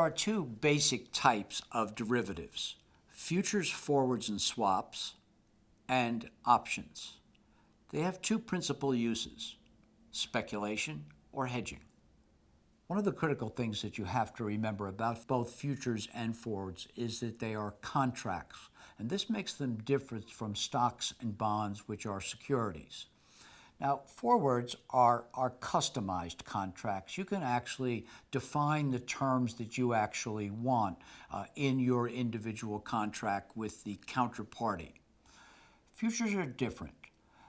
are two basic types of derivatives: futures, forwards, and swaps, and options. They have two principal uses: speculation or hedging. One of the critical things that you have to remember about both futures and forwards is that they are contracts, and this makes them different from stocks and bonds, which are securities. Now, forwards are customized contracts. You can actually define the terms that you actually want in your individual contract with the counterparty. Futures are different.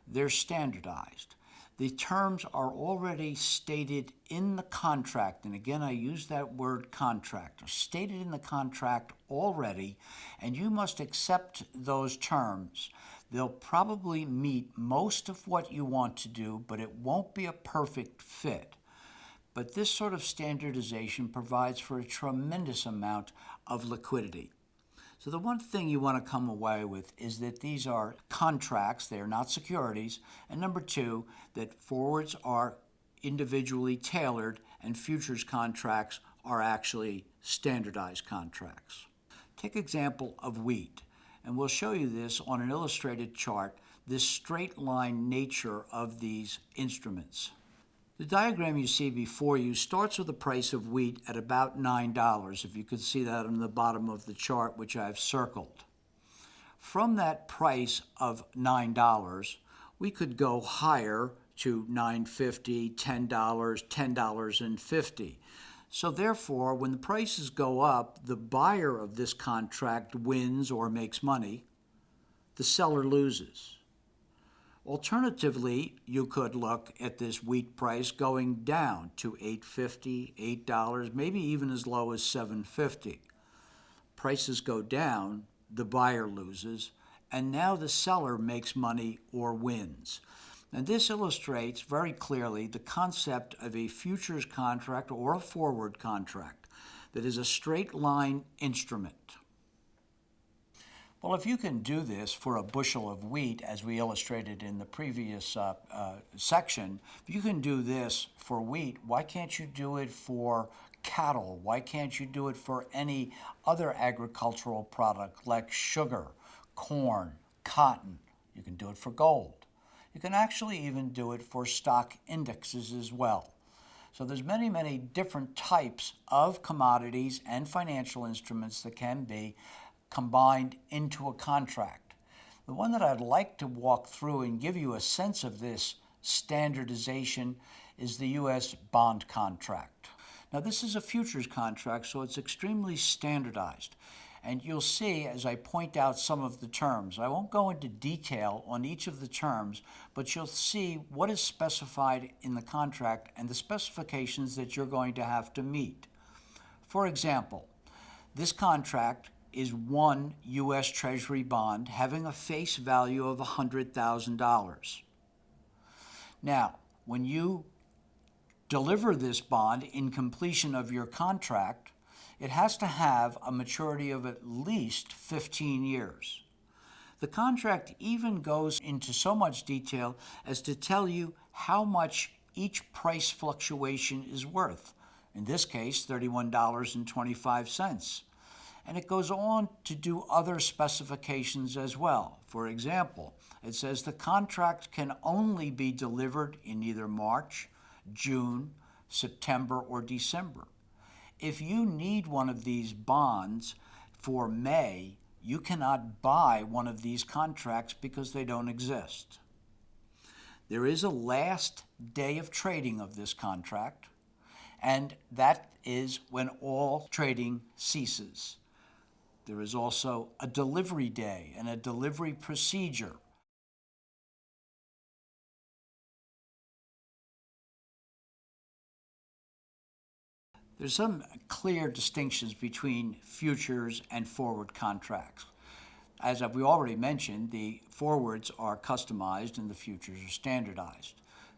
They're standardized. The terms are already stated in the contract, and again, I use that word contract, are stated in the contract already, and you must accept those terms. They'll probably meet most of what you want to do, but it won't be a perfect fit. But this sort of standardization provides for a tremendous amount of liquidity. So the one thing you want to come away with is that these are contracts, they are not securities, and number two, that forwards are individually tailored and futures contracts are actually standardized contracts. Take example of wheat, and we'll show you this on an illustrated chart, this straight line nature of these instruments. The diagram you see before you starts with the price of wheat at about $9, if you could see that on the bottom of the chart, which I've circled. From that price of $9, we could go higher to $9.50, $10, $10.50. So therefore, when the prices go up, the buyer of this contract wins or makes money. The seller loses. Alternatively, you could look at this wheat price going down to $8.50, $8, maybe even as low as $7.50. Prices go down, the buyer loses, and now the seller makes money or wins. And this illustrates very clearly the concept of a futures contract or a forward contract that is a straight line instrument. Well, if you can do this for a bushel of wheat, as we illustrated in the previous section, if you can do this for wheat, why can't you do it for cattle? Why can't you do it for any other agricultural product like sugar, corn, cotton? You can do it for gold. You can actually even do it for stock indexes as well. So there's many, many different types of commodities and financial instruments that can be combined into a contract. The one that I'd like to walk through and give you a sense of this standardization is the U.S. bond contract. Now, this is a futures contract, so it's extremely standardized. And you'll see as I point out some of the terms. I won't go into detail on each of the terms, but you'll see what is specified in the contract and the specifications that you're going to have to meet. For example, this contract is one U.S. Treasury bond having a face value of $100,000. Now, when you deliver this bond in completion of your contract, it has to have a maturity of at least 15 years. The contract even goes into so much detail as to tell you how much each price fluctuation is worth. In this case, $31.25. And it goes on to do other specifications as well. For example, it says the contract can only be delivered in either March, June, September, or December. If you need one of these bonds for May, you cannot buy one of these contracts because they don't exist. There is a last day of trading of this contract, and that is when all trading ceases. There is also a delivery day and a delivery procedure. There's some clear distinctions between futures and forward contracts. As we already mentioned, the forwards are customized and the futures are standardized.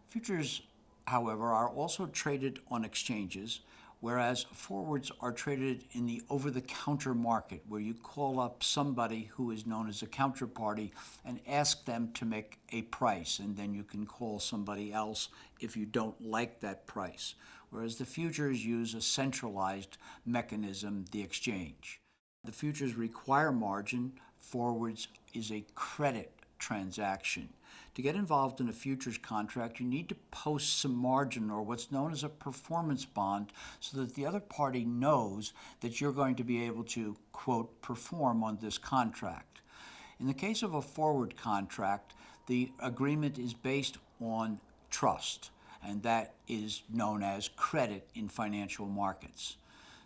Futures, however, are also traded on exchanges, whereas forwards are traded in the over-the-counter market, where you call up somebody who is known as a counterparty and ask them to make a price, and then you can call somebody else if you don't like that price. whereas the futures use a centralized mechanism, the exchange. The futures require margin. Forwards is a credit transaction. To get involved in a futures contract, you need to post some margin, or what's known as a performance bond, so that the other party knows that you're going to be able to, quote, perform on this contract. In the case of a forward contract, the agreement is based on trust, and that is known as credit in financial markets.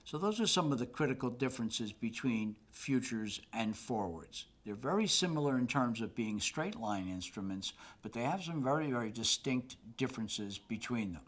So those are some of the critical differences between futures and forwards. They're very similar in terms of being straight line instruments, but they have some very, very distinct differences between them.